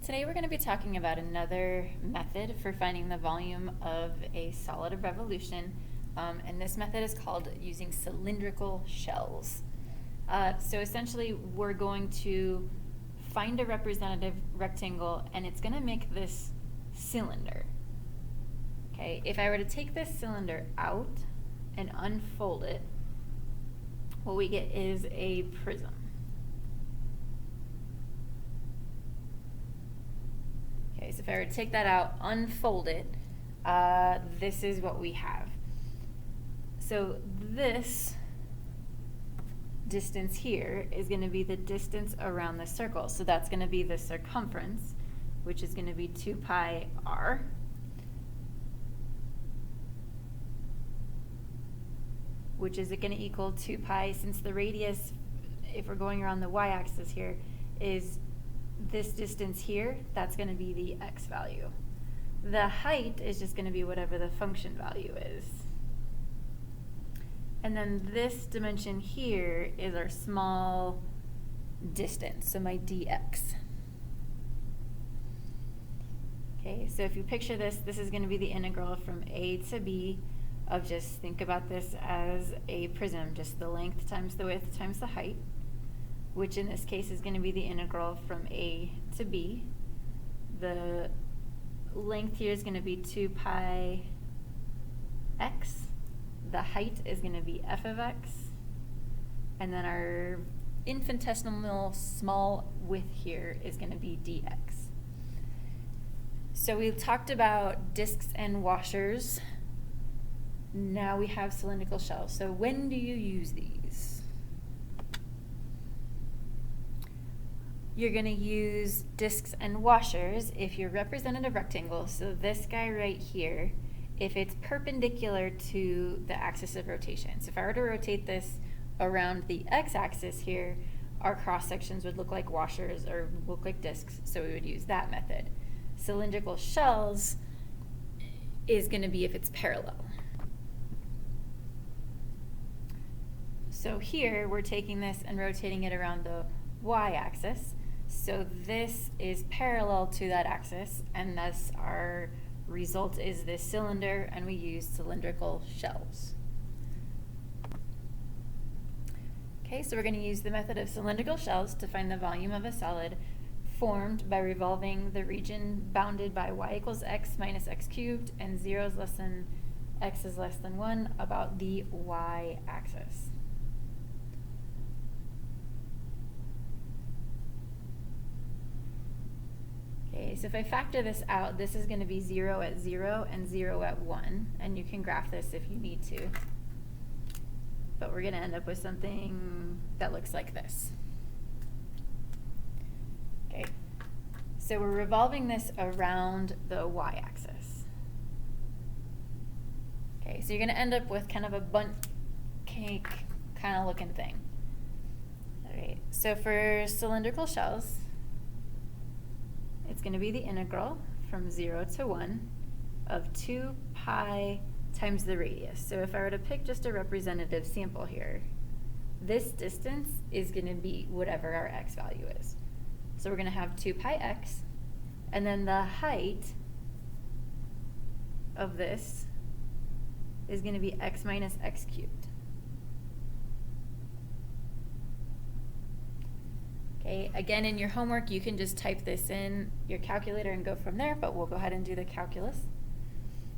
Today we're going to be talking about another method for finding the volume of a solid of revolution, and this method is called using cylindrical shells. So essentially we're going to find a representative rectangle and it's going to make this cylinder. Okay, if I were to take this cylinder out and unfold it, what we get is a prism. Okay, so if I were to take that out, unfold it, this is what we have. So this distance here is going to be the distance around the circle. So that's going to be the circumference, which is going to be 2 pi r. Which is going to equal 2 pi, since the radius, if we're going around the y-axis here, is this distance here, that's going to be the x value. The height is just going to be whatever the function value is. And then this dimension here is our small distance, so my dx. Okay, so if you picture this, this is going to be the integral from a to b of, just think about this as a prism, just the length times the width times the height, which in this case is going to be the integral from a to b. The length here is going to be 2 pi x. The height is going to be f of x. And then our infinitesimal small width here is going to be dx. So we talked about discs and washers. Now we have cylindrical shells. So when do you use these? You're going to use discs and washers if your representative rectangle, so this guy right here, if it's perpendicular to the axis of rotation. So if I were to rotate this around the x-axis here, our cross sections would look like washers or look like discs, so we would use that method. Cylindrical shells is going to be if it's parallel. So here we're taking this and rotating it around the y-axis. So this is parallel to that axis, and thus our result is this cylinder, and we use cylindrical shells. Okay, so we're going to use the method of cylindrical shells to find the volume of a solid formed by revolving the region bounded by y equals x minus x cubed and 0 is less than x is less than 1 about the y-axis. Okay, so if I factor this out, this is going to be 0 at 0 and 0 at 1, and you can graph this if you need to. But we're going to end up with something that looks like this. Okay, so we're revolving this around the y-axis. Okay, so you're going to end up with kind of a bundt cake kind of looking thing. All right, so for cylindrical shells, it's going to be the integral from 0 to 1 of 2 pi times the radius. So if I were to pick just a representative sample here, this distance is going to be whatever our x value is. So we're going to have 2 pi x, and then the height of this is going to be x minus x cubed. Okay, again, in your homework, you can just type this in your calculator and go from there, but we'll go ahead and do the calculus.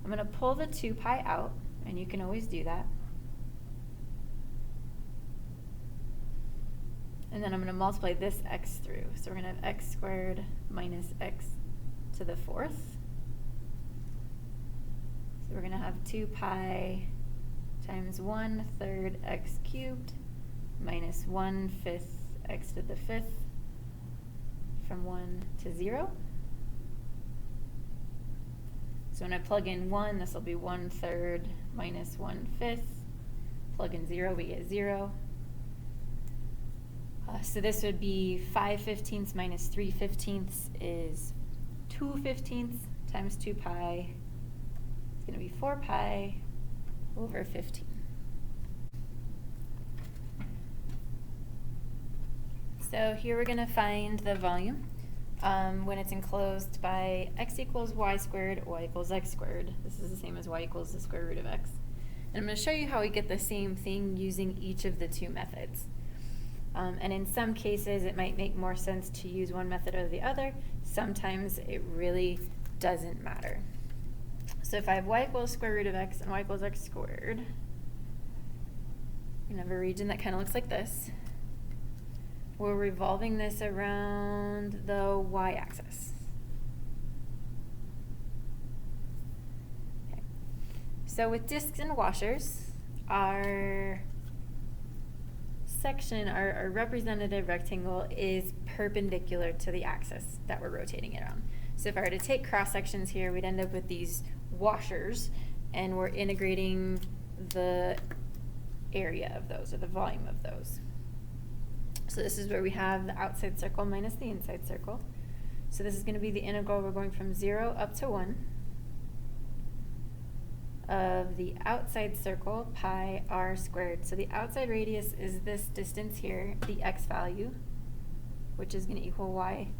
I'm going to pull the 2 pi out, and you can always do that. And then I'm going to multiply this x through. So we're going to have x squared minus x to the 4th. So we're going to have 2 pi times 1/3 x cubed minus 1/5 x to the 5th from 1 to 0. So when I plug in 1, this will be 1/3 minus 1/5. Plug in 0, we get 0. So this would be 5/15 minus 3/15 is 2/15 times 2 pi. It's going to be 4 pi over 15. So here we're going to find the volume. when it's enclosed by x equals y squared, y equals x squared. This is the same as y equals the square root of x. And I'm going to show you how we get the same thing using each of the two methods. And in some cases, it might make more sense to use one method or the other. Sometimes it really doesn't matter. So if I have y equals square root of x and y equals x squared, we have a region that kind of looks like this. We're revolving this around the y-axis. Okay. So with discs and washers, our section, our representative rectangle is perpendicular to the axis that we're rotating it on. So if I were to take cross sections here, we'd end up with these washers, and we're integrating the area of those, or the volume of those. So this is where we have the outside circle minus the inside circle. So this is going to be the integral. We're going from 0 up to 1 of the outside circle pi r squared. So the outside radius is this distance here, the x value, which is going to equal y.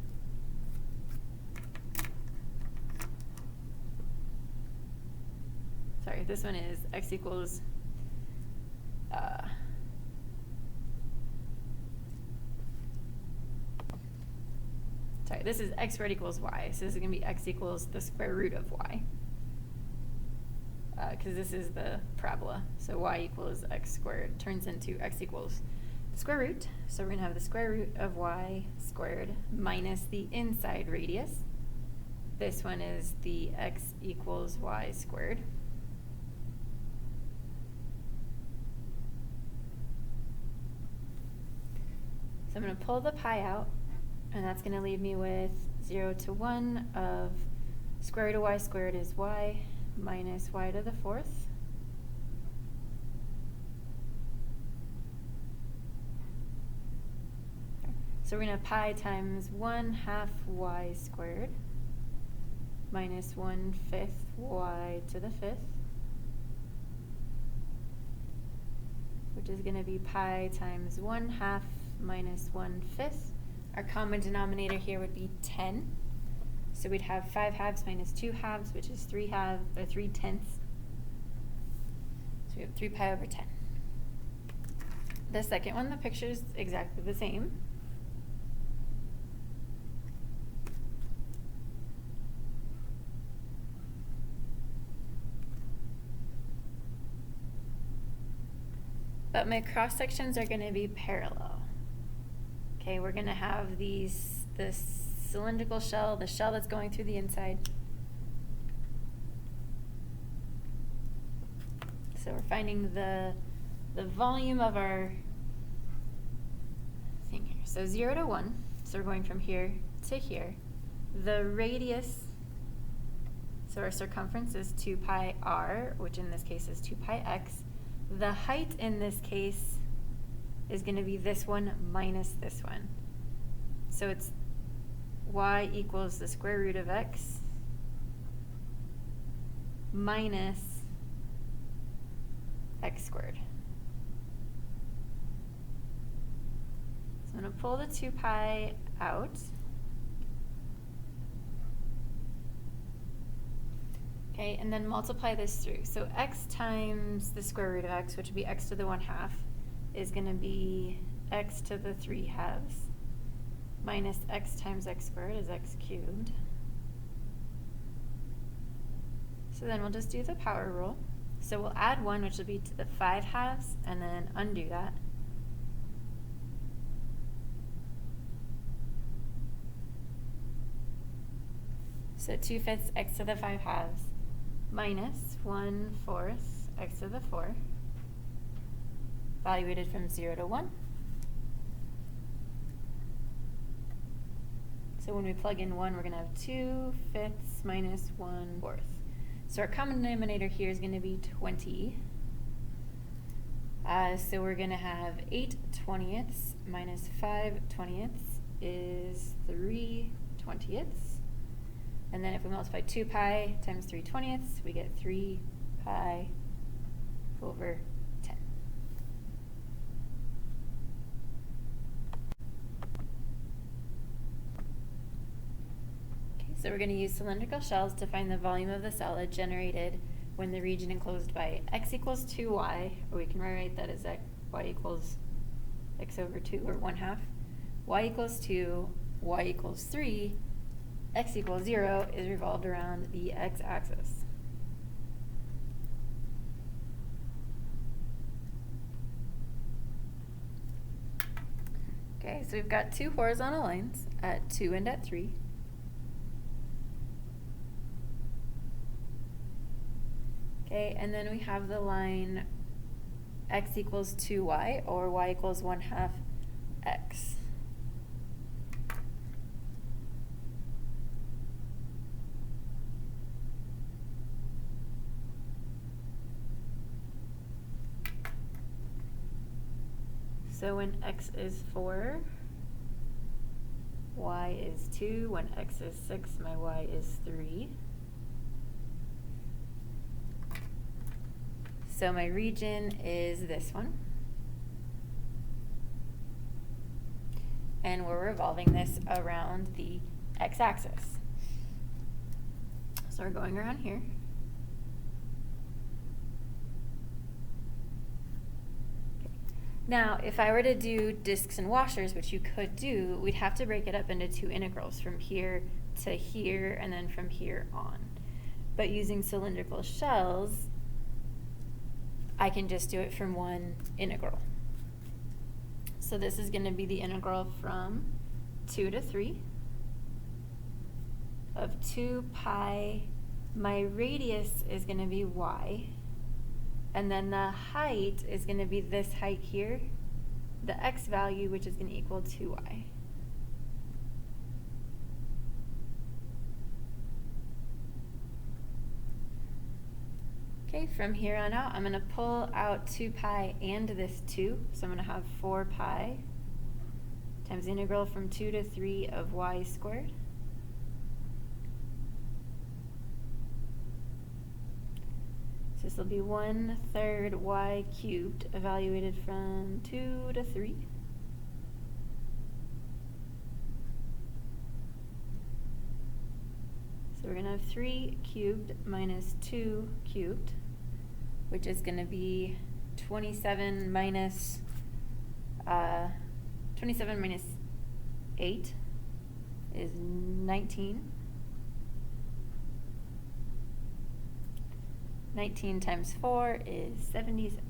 Sorry, this one is x equals sorry, this is x squared equals y. So this is going to be x equals the square root of y. Because this is the parabola. So y equals x squared turns into x equals the square root. So we're going to have the square root of y squared minus the inside radius. This one is the x equals y squared. So I'm going to pull the pi out, and that's going to leave me with 0 to 1 of square root of y squared is y minus y to the 4th. So we're going to have pi times 1/2 y squared minus 1/5 y to the 5th, which is going to be pi times 1/2 minus 1/5. Our common denominator here would be 10. So we'd have 5 halves minus 2 halves, which is 3 tenths. So we have 3 pi over 10. The second one, the picture is exactly the same. But my cross sections are going to be parallel. Okay, we're going to have this cylindrical shell, the shell that's going through the inside. So we're finding the volume of our thing here. So 0 to 1, so we're going from here to here. The radius, so our circumference is 2 pi r, which in this case is 2 pi x. The height in this case is going to be this one minus this one. So it's y equals the square root of x minus x squared. So I'm going to pull the 2 pi out. Okay, and then multiply this through. So x times the square root of x, which would be x to the 1/2, is going to be x to the 3 halves minus x times x squared is x cubed. So then we'll just do the power rule. So we'll add 1, which will be to the 5 halves, and then undo that. So 2/5 x to the 5 halves minus 1/4 x to the 4, evaluated from 0 to 1. So when we plug in 1, we're going to have 2/5 minus 1/4. So our common denominator here is going to be 20. So we're going to have 8/20 minus 5/20 is 3/20. And then if we multiply 2 pi times 3/20, we get 3 pi over 10. So we're going to use cylindrical shells to find the volume of the solid generated when the region enclosed by x equals 2y, or we can rewrite that as y equals x over 2, or 1/2, y equals 2, y equals 3, x equals 0 is revolved around the x-axis. Okay, so we've got two horizontal lines at 2 and at 3. Okay, and then we have the line x equals 2y, or y equals 1/2 x. So when x is 4, y is 2. When x is 6, my y is 3. So my region is this one. And we're revolving this around the x-axis. So we're going around here. Now, if I were to do discs and washers, which you could do, we'd have to break it up into two integrals, from here to here, and then from here on. But using cylindrical shells, I can just do it from one integral. So this is going to be the integral from 2 to 3 of 2 pi. My radius is going to be y. And then the height is going to be this height here, the x value, which is going to equal 2y. Okay, from here on out, I'm going to pull out 2 pi and this 2. So I'm going to have 4 pi times the integral from 2 to 3 of y squared. This will be 1/3 y cubed, evaluated from 2 to 3. So we're going to have 3 cubed minus 2 cubed, which is going to be 27 minus 8 is 19. 19 times 4 is 76.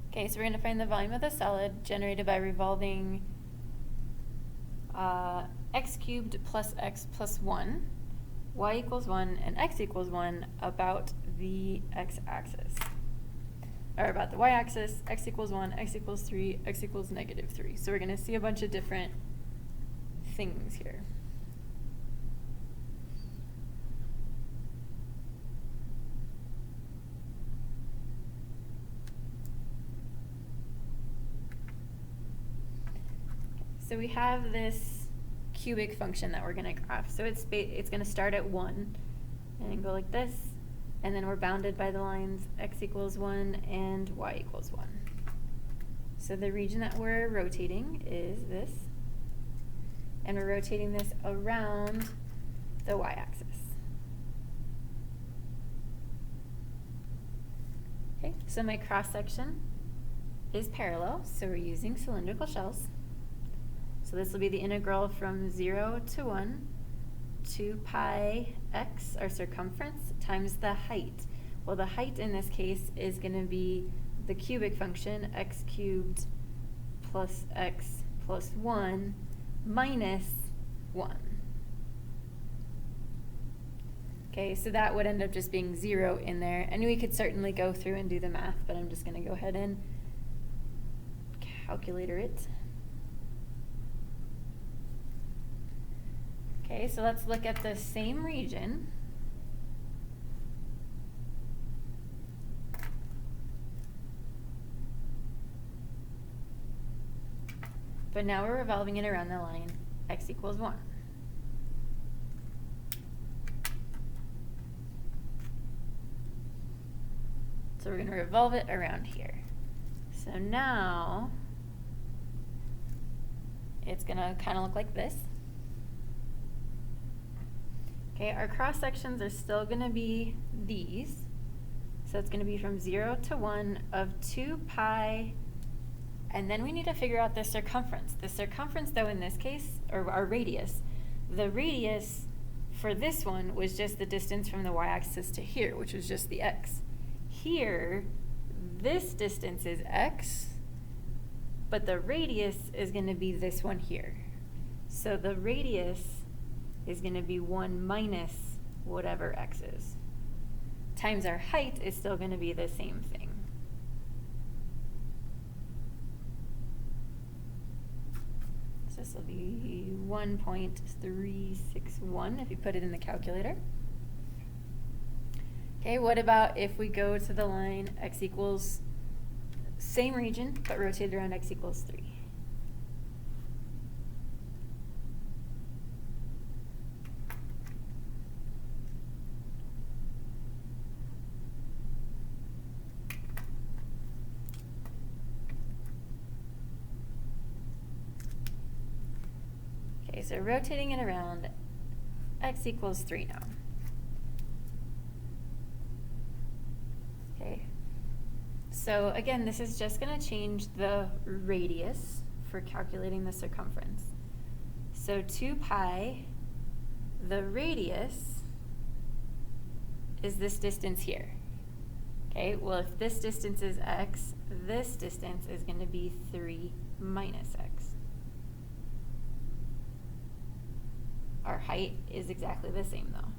Okay, so we're going to find the volume of the solid generated by revolving x cubed plus x plus 1, y equals 1, and x equals 1 about the x-axis. Or about the y-axis, x equals 1, x equals 3, x equals -3. So we're going to see a bunch of different things here. So we have this cubic function that we're going to graph. So it's going to start at 1 and go like this. And then we're bounded by the lines x equals 1 and y equals 1. So the region that we're rotating is this. And we're rotating this around the y-axis. Okay, so my cross-section is parallel, so we're using cylindrical shells. So this will be the integral from 0 to 1. 2 pi x, our circumference, times the height. Well, the height in this case is going to be the cubic function, x cubed plus x plus 1 minus 1. Okay, so that would end up just being 0 in there. And we could certainly go through and do the math, but I'm just going to go ahead and calculator it. Okay, so let's look at the same region. But now we're revolving it around the line x equals 1. So we're going to revolve it around here. So now it's going to kind of look like this. Okay, our cross sections are still going to be these. So it's going to be from 0 to 1 of 2 pi, and then we need to figure out the circumference. The circumference, though, in this case, or our radius, the radius for this one was just the distance from the y-axis to here, which was just the x. Here, this distance is x, but the radius is going to be this one here. So the radius is going to be 1 minus whatever x is. Times our height is still going to be the same thing. So this will be 1.361 if you put it in the calculator. Okay, what about if we go to the line x equals, same region, but rotated around x equals 3? Okay, so rotating it around x equals 3 now. Okay, so again, this is just going to change the radius for calculating the circumference. So 2 pi, the radius is this distance here. Okay, well, if this distance is x, this distance is going to be 3 minus x. Our height is exactly the same, though.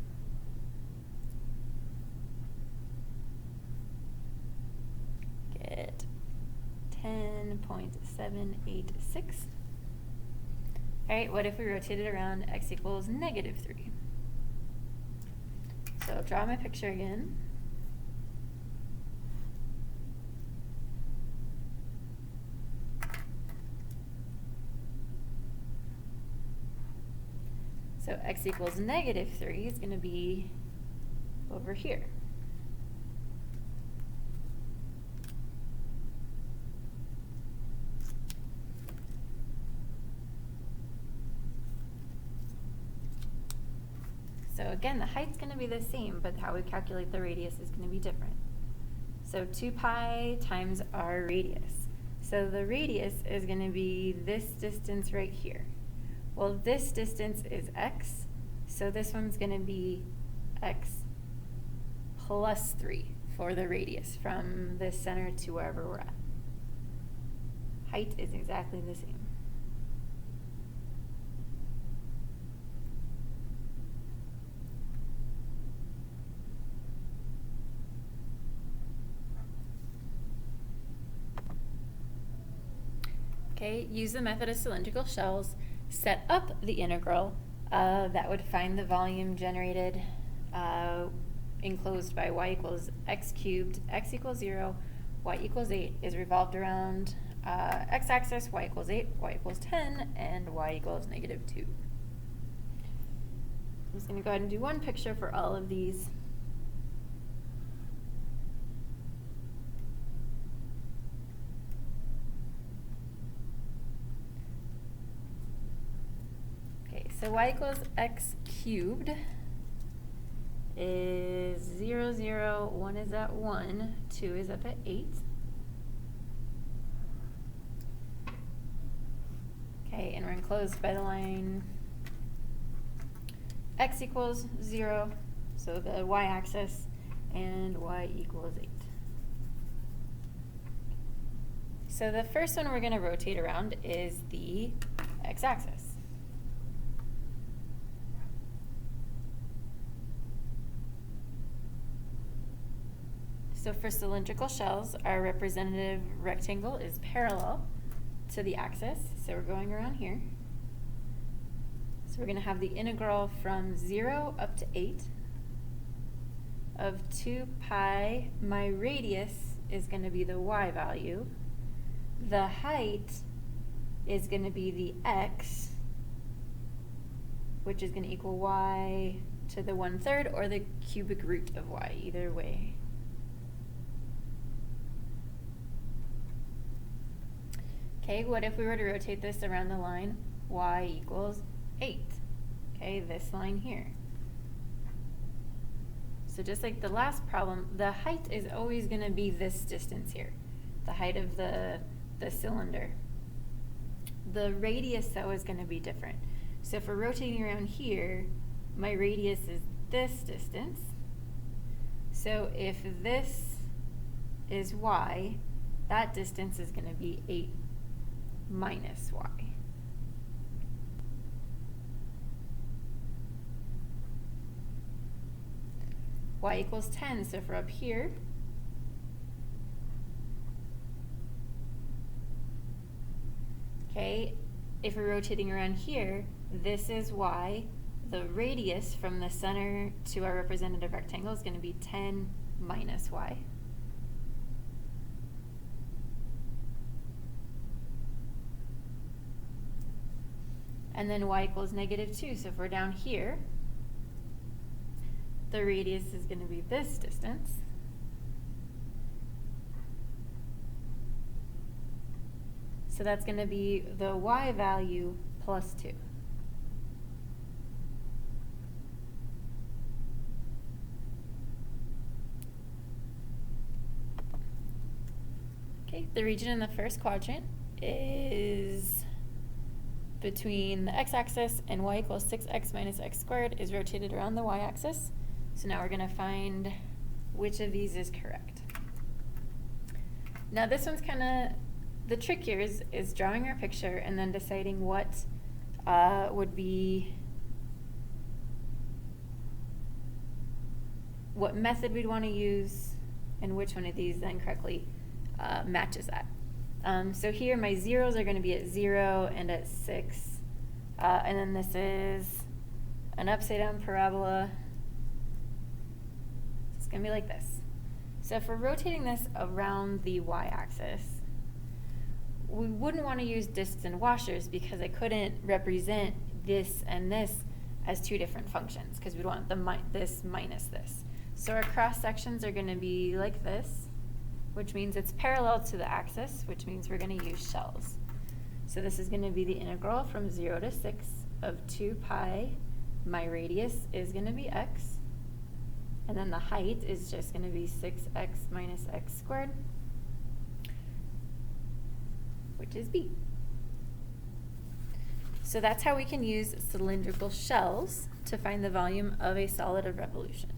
Get 10.786. All right, what if we rotate it around x equals negative 3? So I'll draw my picture again. So x equals negative 3 is going to be over here. So again, the height's going to be the same, but how we calculate the radius is going to be different. So 2 pi times our radius. So the radius is going to be this distance right here. Well, this distance is x, so this one's going to be x plus 3 for the radius from the center to wherever we're at. Height is exactly the same. Okay, use the method of cylindrical shells. Set up the integral that would find the volume generated enclosed by y equals x cubed, x equals 0, y equals 8 is revolved around x-axis, y equals 8, y equals 10, and y equals negative 2. I'm just going to go ahead and do one picture for all of these. So y equals x cubed is 0, 0, 1 is at 1, 2 is up at 8. Okay, and we're enclosed by the line x equals 0, so the y-axis, and y equals 8. So the first one we're going to rotate around is the x-axis. So for cylindrical shells, our representative rectangle is parallel to the axis. So we're going around here. So we're going to have the integral from 0 up to 8 of 2 pi. My radius is going to be the y value. The height is going to be the x, which is going to equal y to the 1/3 or the cubic root of y, either way. Okay, what if we were to rotate this around the line y equals 8? Okay, this line here. So just like the last problem, the height is always going to be this distance here, the height of the cylinder. The radius, though, is going to be different. So if we're rotating around here, my radius is this distance. So if this is y, that distance is going to be 8 minus y. Y equals 10, so if we're up here, okay, if we're rotating around here, this is y. The radius from the center to our representative rectangle is going to be 10 minus y. And then y equals -2, so if we're down here, the radius is going to be this distance. So that's going to be the y value plus 2. Okay, the region in the first quadrant is between the x-axis and y equals 6x minus x squared is rotated around the y-axis. So now we're going to find which of these is correct. Now this one's kind of, the trick here is drawing our picture and then deciding what would be, what method we'd want to use and which one of these then correctly matches that. So here my zeros are going to be at 0 and at 6. And then this is an upside down parabola. It's going to be like this. So if we're rotating this around the y-axis, we wouldn't want to use discs and washers because I couldn't represent this and this as two different functions because we'd want this minus this. So our cross sections are going to be like this, which means it's parallel to the axis, which means we're going to use shells. So this is going to be the integral from 0 to 6 of 2 pi. My radius is going to be x. And then the height is just going to be 6x minus x squared, which is b. So that's how we can use cylindrical shells to find the volume of a solid of revolution.